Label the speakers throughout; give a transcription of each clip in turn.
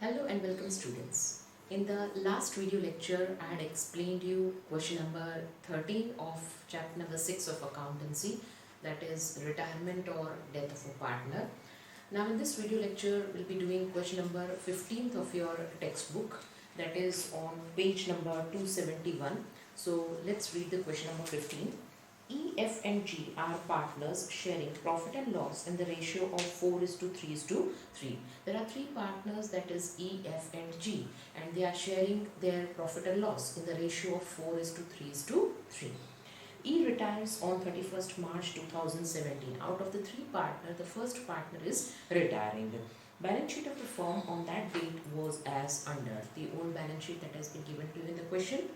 Speaker 1: Hello and welcome students. In the last video lecture, I had explained you question number 13 of chapter number 6 of accountancy, that is retirement or death of a partner. Now in this video lecture, we'll be doing question number 15th of your textbook, that is on page number 271. So let's read the question number 15. E, F and G are partners sharing profit and loss in the ratio of 4:3:3. There are three partners, that is E, F and G, and they are sharing their profit and loss in the ratio of 4:3:3. E retires on 31st March 2017. Out of the three partners, the first partner is retiring. Balance sheet of the firm on that date was as under. The old balance sheet that has been given to you in the question,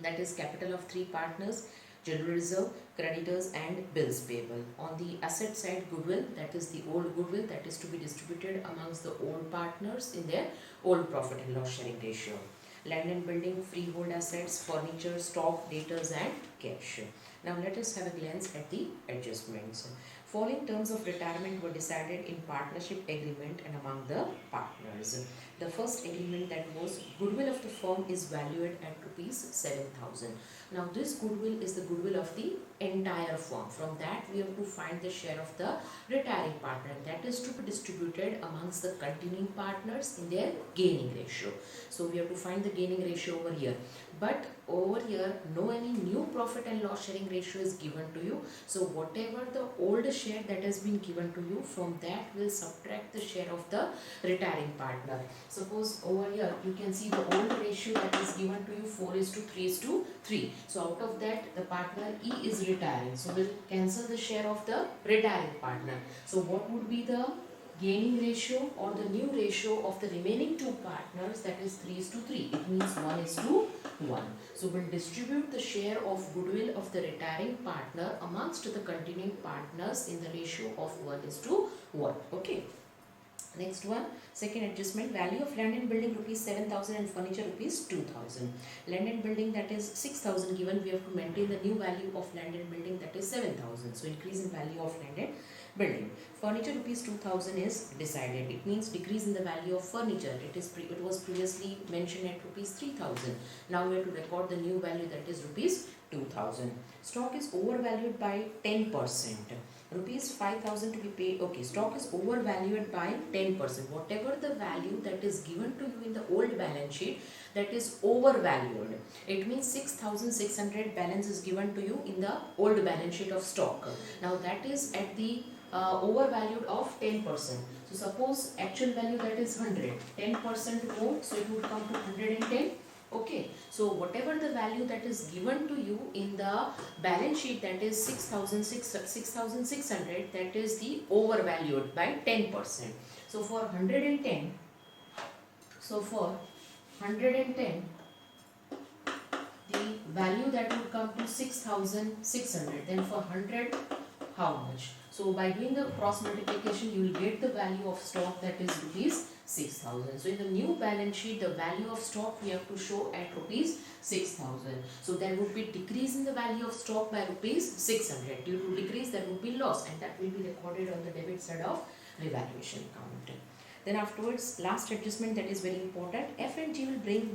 Speaker 1: that is capital of three partners, general reserve, creditors and bills payable. On the asset side, goodwill, that is the old goodwill that is to be distributed amongst the old partners in their old profit and loss sharing ratio. Land and building, freehold assets, furniture, stock, debtors and cash. Now let us have a glance at the adjustments. Following terms of retirement were decided in partnership agreement and among the partners. The first agreement, that was goodwill of the firm is valued at rupees 7,000. Now this goodwill is the goodwill of the entire firm. From that we have to find the share of the retiring partner, and that is to be distributed amongst the continuing partners in their gaining ratio. So we have to find the gaining ratio over here. But over here, no any new profit and loss sharing ratio is given to you. So whatever the old share that has been given to you, from that we'll subtract the share of the retiring partner. Suppose over here you can see the old ratio that is given to you 4:3:3. So out of that, the partner E is retiring. So we'll cancel the share of the retiring partner. So what would be the gaining ratio or the new ratio of the remaining two partners, that is 3:3. It means 1:1. So we'll distribute the share of goodwill of the retiring partner amongst the continuing partners in the ratio of 1:1. Okay. Next one, second adjustment, value of land and building rupees 7,000 and furniture rupees 2,000. Land and building, that is 6,000 given, we have to maintain the new value of land and building, that is 7,000. So increase in value of land and building. Furniture rupees 2,000 is decided. It means decrease in the value of furniture. It was previously mentioned at rupees 3,000. Now we have to record the new value, that is rupees 2,000. Stock is overvalued by 10%. Rupees 5,000 to be paid. Okay, stock is overvalued by 10%. Whatever the value that is given to you in the old balance sheet, that is overvalued. It means 6,600 balance is given to you in the old balance sheet of stock. Now that is at the overvalued of 10%. So suppose actual value, that is 100. 10% more, so it would come to 110. Okay, so whatever the value that is given to you in the balance sheet, that is 6,600, that is the overvalued by 10%. So for 110, the value that would come to 6,600. Then for 100, how much? So by doing the cross multiplication, you will get the value of stock, that is rupees 6,000. So in the new balance sheet, the value of stock we have to show at rupees 6,000. So there would be decrease in the value of stock by rupees 600. Due to decrease, there would be loss, and that will be recorded on the debit side of revaluation account. Then afterwards, last adjustment, that is very important. F and G will bring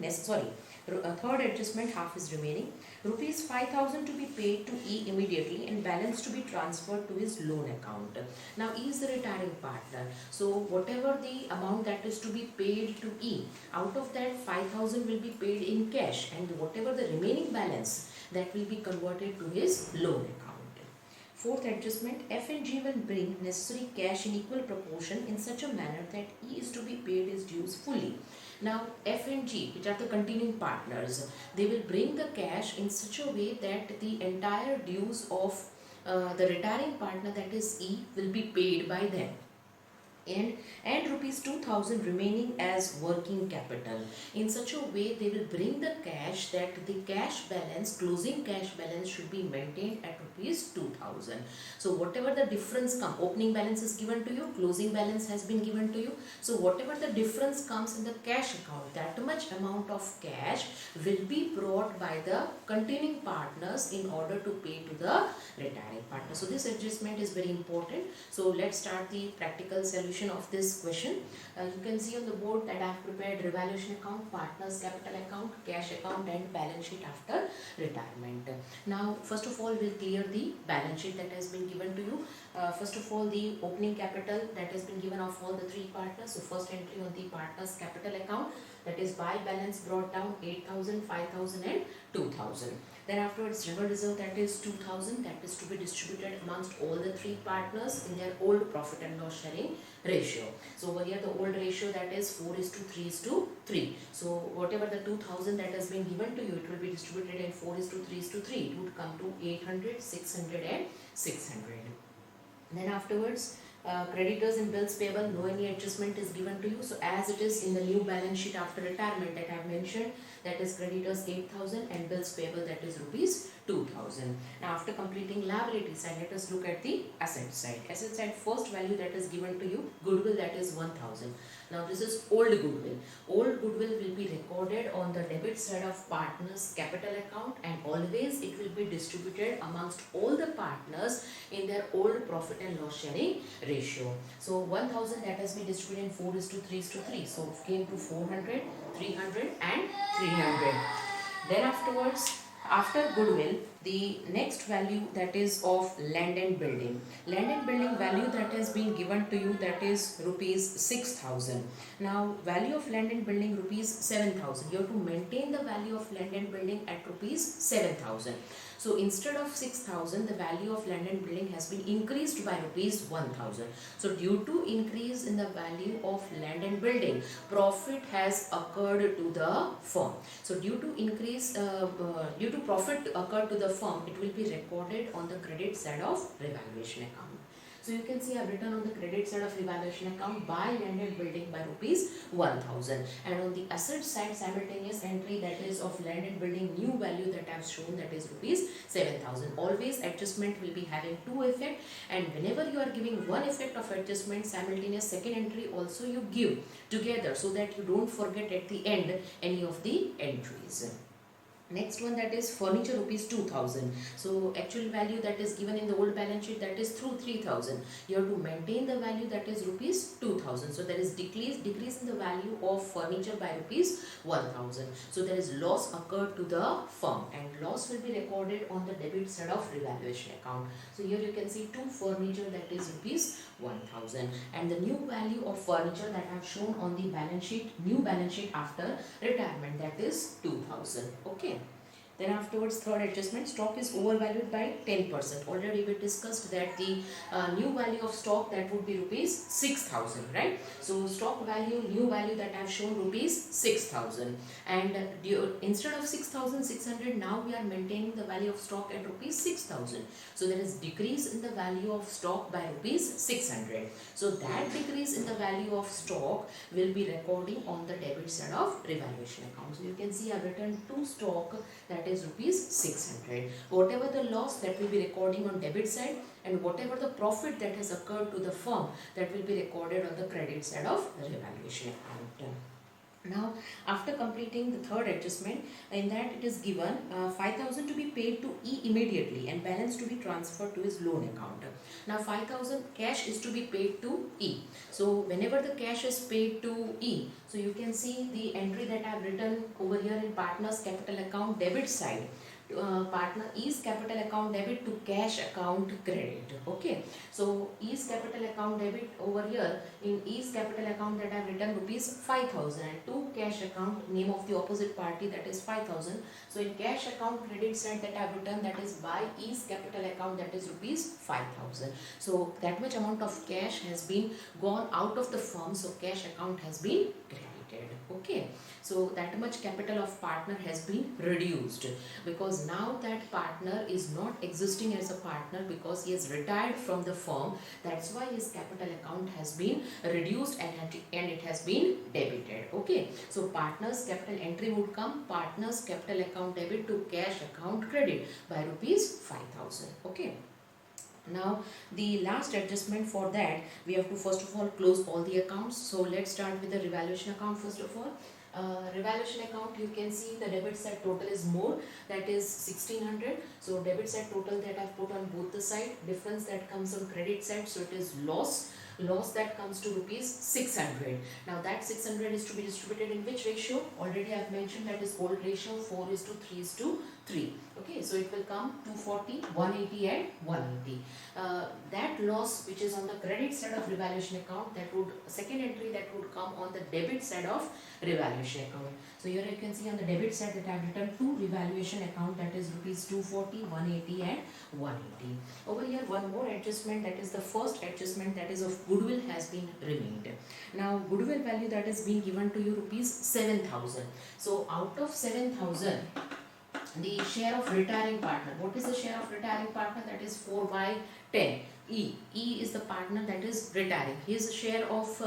Speaker 1: third adjustment, half is remaining. Rupees 5,000 to be paid to E immediately and balance to be transferred to his loan account. Now E is the retiring partner. So whatever the amount that is to be paid to E, out of that 5,000 will be paid in cash, and whatever the remaining balance, that will be converted to his loan account. Fourth adjustment, F and G will bring necessary cash in equal proportion in such a manner that E is to be paid his dues fully. Now F and G, which are the continuing partners, they will bring the cash in such a way that the entire dues of the retiring partner, that is E, will be paid by them. And rupees 2,000 remaining as working capital. In such a way, they will bring the cash that the cash balance, closing cash balance, should be maintained at rupees 2,000. So whatever the difference comes, opening balance is given to you, closing balance has been given to you. So whatever the difference comes in the cash account, that much amount of cash will be brought by the continuing partners in order to pay to the retiring partner. So this adjustment is very important. So let's start the practical solution solution of this question. You can see on the board that I have prepared revaluation account, partners capital account, cash account and balance sheet after retirement. Now first of all we'll clear the balance sheet that has been given to you. First of all, the opening capital that has been given of all the three partners. So first entry on the partners capital account, that is by balance brought down 8,000, 5,000 and 2,000. Then afterwards general reserve, that is 2,000, that is to be distributed amongst all the three partners in their old profit and loss sharing ratio. So over here the old ratio, that is 4:3:3. So whatever the 2,000 that has been given to you, it will be distributed in 4:3:3. It would come to 800, 600 and 600. Then afterwards creditors and bills payable, no any adjustment is given to you. So as it is in the new balance sheet after retirement that I have mentioned, that is creditors 8,000 and bills payable, that is rupees 2,000. Now after completing liability side, let us look at the asset side. Asset side, first value that is given to you, goodwill, that is 1,000. Now this is old goodwill. Old goodwill will be recorded on the debit side of partners capital account, and always it will be distributed amongst all the partners in their old profit and loss sharing ratio. So 1,000 that has been distributed in 4:3:3. So it came to 400, 300 and 300. Then afterwards, after goodwill, the next value, that is of land and building. Land and building value that has been given to you, that is rupees 6,000. Now value of land and building rupees 7,000. You have to maintain the value of land and building at rupees 7,000. So instead of 6,000, the value of land and building has been increased by rupees 1,000. So due to increase in the value of land and building, profit has occurred to the firm. So due to profit occurred to the firm, it will be recorded on the credit side of revaluation account. So you can see I have written on the credit side of revaluation account by land and building by rupees 1,000, and on the asset side simultaneous entry, that is of land and building new value that I have shown, that is rupees 7,000. Always adjustment will be having two effect, and whenever you are giving one effect of adjustment, simultaneous second entry also you give together, so that you don't forget at the end any of the entries. Next one, that is furniture, rupees 2,000. So actual value that is given in the old balance sheet, that is through 3,000. You have to maintain the value, that is rupees 2,000. So there is decrease in the value of furniture by rupees 1,000. So there is loss occurred to the firm, and loss will be recorded on the debit side of revaluation account. So here you can see two furniture, that is rupees 1,000, and the new value of furniture that I have shown on the balance sheet, new balance sheet after retirement, that is 2,000. Okay. Then afterwards, third adjustment, stock is overvalued by 10%. Already we discussed that the new value of stock, that would be rupees 6,000, right? So stock value, new value that I have shown, rupees 6,000, and instead of 6,600, now we are maintaining the value of stock at rupees 6,000. So there is decrease in the value of stock by rupees 600. So that decrease in the value of stock will be recording on the debit side of revaluation account. So you can see I have written two stock, that is rupees 600. Whatever the loss, that will be recording on debit side, and whatever the profit that has occurred to the firm, that will be recorded on the credit side of the revaluation account. Now after completing the third adjustment, in that it is given 5,000 to be paid to E immediately and balance to be transferred to his loan account. Now 5,000 cash is to be paid to E. So whenever the cash is paid to E, so you can see the entry that I have written over here in partners capital account debit side. Partner E's capital account debit to cash account credit. Okay, so E's capital account debit over here, in E's capital account that I have written rupees 5,000, and to cash account, name of the opposite party, that is 5,000. So in cash account credit side that I have written, that is by E's capital account, that is rupees 5,000. So that much amount of cash has been gone out of the firm, so cash account has been credited. Okay, so that much capital of partner has been reduced, because now that partner is not existing as a partner because he has retired from the firm. That's why his capital account has been reduced and it has been debited. Okay, so partners capital entry would come partners capital account debit to cash account credit by rupees 5,000. Okay. Now the last adjustment for that, we have to first of all close all the accounts. So let's start with the revaluation account first of all. Revaluation account, you can see the debit side total is more, that is 1,600. So debit side total that I've put on both the side, difference that comes on credit side, so it is loss loss that comes to rupees 600. Now that 600 is to be distributed in which ratio? Already I have mentioned that is old ratio, 4:3:3. Okay, so it will come 240, 180 and 180. That loss which is on the credit side of revaluation account, that would, second entry that would come on the debit side of revaluation account. So here you can see on the debit side that I have written two revaluation account, that is rupees 240, 180 and 180. Over here one more adjustment, that is the first adjustment, that is of goodwill has been remained. Now goodwill value that is being given to you rupees 7,000. So out of 7,000, the share of retiring partner, what is the share of retiring partner? That is 4/10. E is the partner that is retiring. His share of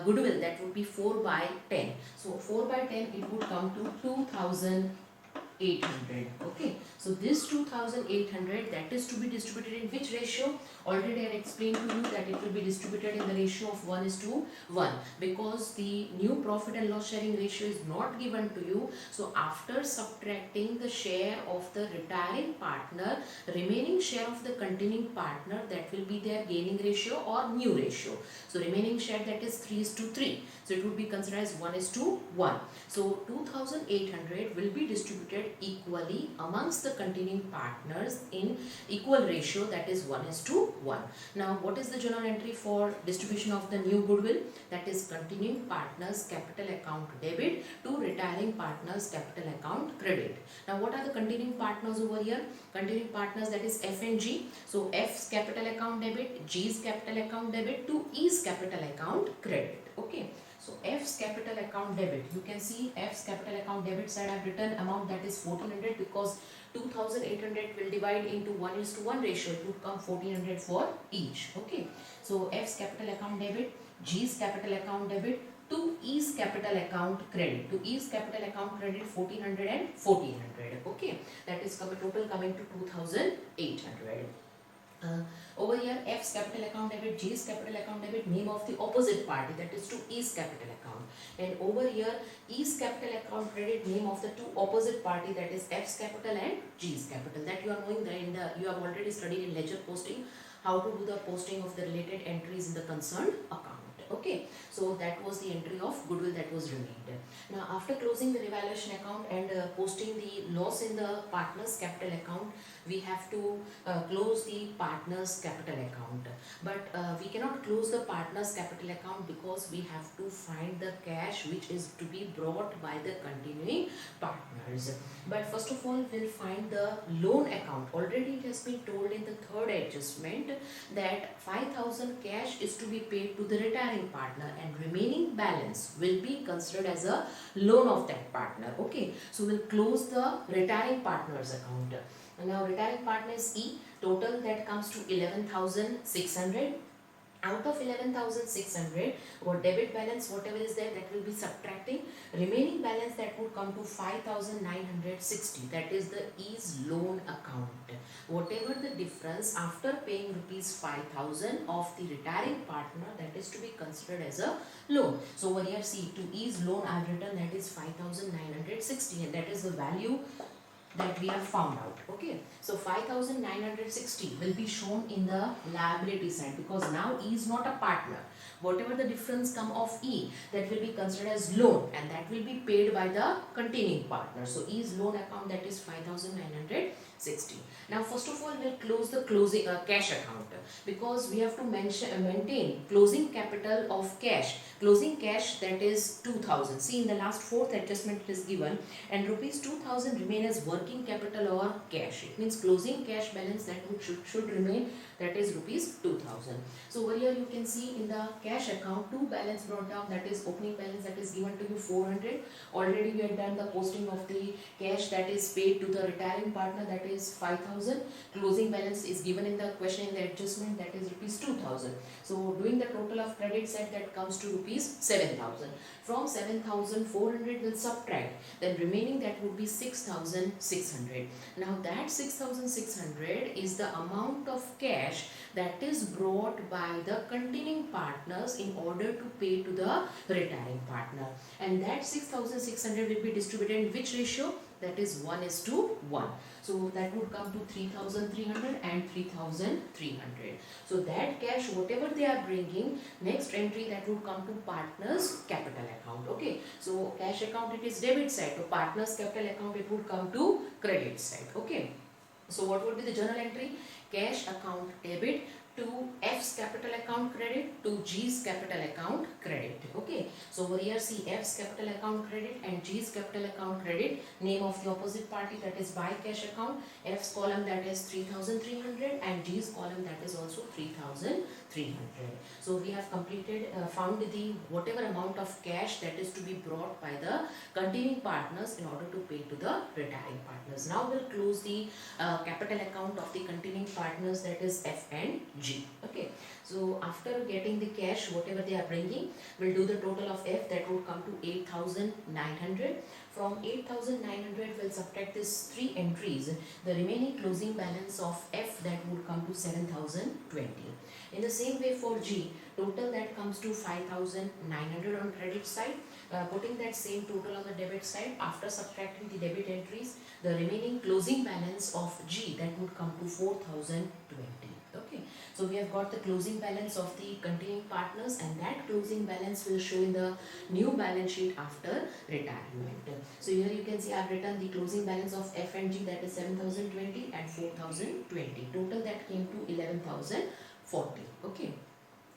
Speaker 1: goodwill, that would be 4/10. So 4/10, it would come to 2,800. Okay, so this 2,800, that is to be distributed in which ratio? Already I explained to you that it will be distributed in the ratio of 1:1, because the new profit and loss sharing ratio is not given to you. So after subtracting the share of the retiring partner, remaining share of the continuing partner, that will be their gaining ratio or new ratio. So remaining share, that is 3:3. So it would be considered as 1:1. So 2,800 will be distributed equally amongst the continuing partners in equal ratio, that is 1:1. Now what is the journal entry for distribution of the new goodwill? That is continuing partners capital account debit to retiring partners capital account credit. Now what are the continuing partners over here? Continuing partners, that is F and G. So F's capital account debit, G's capital account debit to E's capital account credit. Okay. So F's capital account debit, you can see F's capital account debit side I have written amount, that is 1,400, because 2,800 will divide into 1:1 ratio, it would come 1,400 for each. Okay, so F's capital account debit, G's capital account debit to E's capital account credit. To E's capital account credit 1,400 and 1,400. Okay, that is total coming to 2,800. Over here, F's capital account debit, G's capital account debit, name of the opposite party, that is to E's capital account. And over here, E's capital account credit, name of the two opposite party, that is F's capital and G's capital. That you are knowing that you have already studied in ledger posting how to do the posting of the related entries in the concerned account. Okay, so that was the entry of goodwill that was remained. Now after closing the revaluation account and posting the loss in the partners capital account, we have to close the partners capital account. But we cannot close the partners capital account, because we have to find the cash which is to be brought by the continuing partners. But first of all, we'll find the loan account. Already it has been told in the third adjustment that 5,000 cash is to be paid to the retiring partner, and remaining balance will be considered as a loan of that partner. Okay, so we'll close the retiring partners account. Now retiring partner is E, total that comes to 11,600. Out of 11,600, or debit balance whatever is there, that will be subtracting. Remaining balance that would come to 5,960, that is the E's loan account. Whatever the difference after paying rupees 5,000 of the retiring partner, that is to be considered as a loan. So over here, see, to E's loan I have written that is 5,960, and that is the value that we have found out. Okay, so 5,960 will be shown in the liability side, because now E is not a partner. Whatever the difference come of E, that will be considered as loan, and that will be paid by the continuing partner. So E's loan account, that is 5,960. Now first of all, we'll close the closing cash account, because we have to maintain closing capital of cash. Closing cash, that is 2,000. See, in the last fourth adjustment it is given, and rupees 2,000 remain as working capital or cash. It means closing cash balance that should remain, that is rupees 2,000. So over here you can see in the cash account, two balance brought down, that is opening balance that is given to you 400. Already we had done the posting of the cash that is paid to the retiring partner, that is 5,000. Closing balance is given in the question in the adjustment, that is rupees 2,000. So doing the total of credit side, that comes to rupees 7,000. From 7,400 will subtract, then remaining that would be 6,600. Now that 6,600 is the amount of cash that is brought by the continuing partners in order to pay to the retiring partner, and that 6,600 will be distributed in which ratio? that is 1:1. So that would come to 3,300 and 3,300. So that cash, whatever they are bringing, next entry that would come to partners capital account. Okay, so cash account it is debit side, so partners capital account it would come to credit side. Okay, so what would be the journal entry? Cash account debit to F's capital account credit to G's capital account credit. Okay, so over here see F's capital account credit and G's capital account credit. Name of the opposite party, that is by cash account. F's column that is 3,300 and G's column that is also 3,300. So we have completed, found the whatever amount of cash that is to be brought by the continuing partners in order to pay to the retiring partners. Now we'll close the capital account of the continuing partners, that is F and G. Okay, so after getting the cash, whatever they are bringing, we'll do the total of F, that would come to 8,900. From 8,900, we'll subtract these three entries. The remaining closing balance of F, that would come to 7,020. In the same way for G, total that comes to 5,900 on credit side. Putting that same total on the debit side, after subtracting the debit entries, the remaining closing balance of G, that would come to 4,020. Okay, so we have got the closing balance of the continuing partners, and that closing balance will show in the new balance sheet after retirement. So here you can see I have written the closing balance of F and G, that is 7,020 and 4,020. Total that came to 11,040. Okay,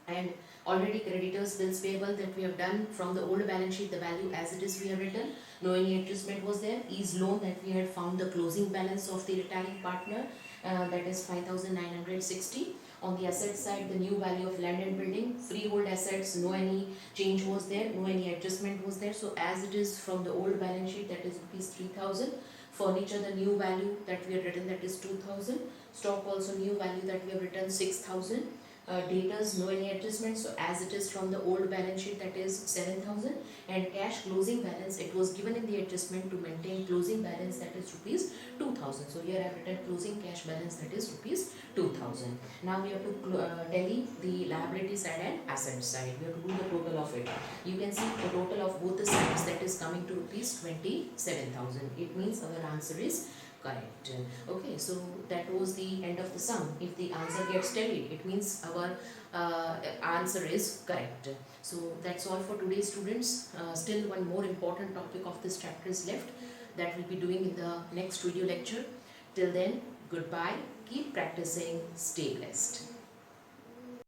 Speaker 1: and already creditors bills payable that we have done from the old balance sheet, the value as it is we have written. No any adjustment was there. Ease loan that we had found the closing balance of the retiring partner, that is 5,960. On the asset side, the new value of land and building, freehold assets, no any change was there, no any adjustment was there. So as it is from the old balance sheet, that is rupees 3,000. Furniture, the new value that we have written, that is 2,000. Stock also new value that we have written 6,000. Debtors, no any adjustment, so as it is from the old balance sheet, that is 7,000. And cash closing balance, it was given in the adjustment to maintain closing balance, that is rupees 2,000. So here I have written closing cash balance, that is rupees 2,000. Now we have to tally the liability side and asset side. We have to do the total of it. You can see the total of both the sides, that is coming to rupees 27,000. It means our answer is correct. Okay, so that was the end of the sum. If the answer gets tallied, it means our answer is correct. So that's all for today, students. Still one more important topic of this chapter is left, that we'll be doing in the next video lecture. Till then, goodbye, keep practicing, stay blessed.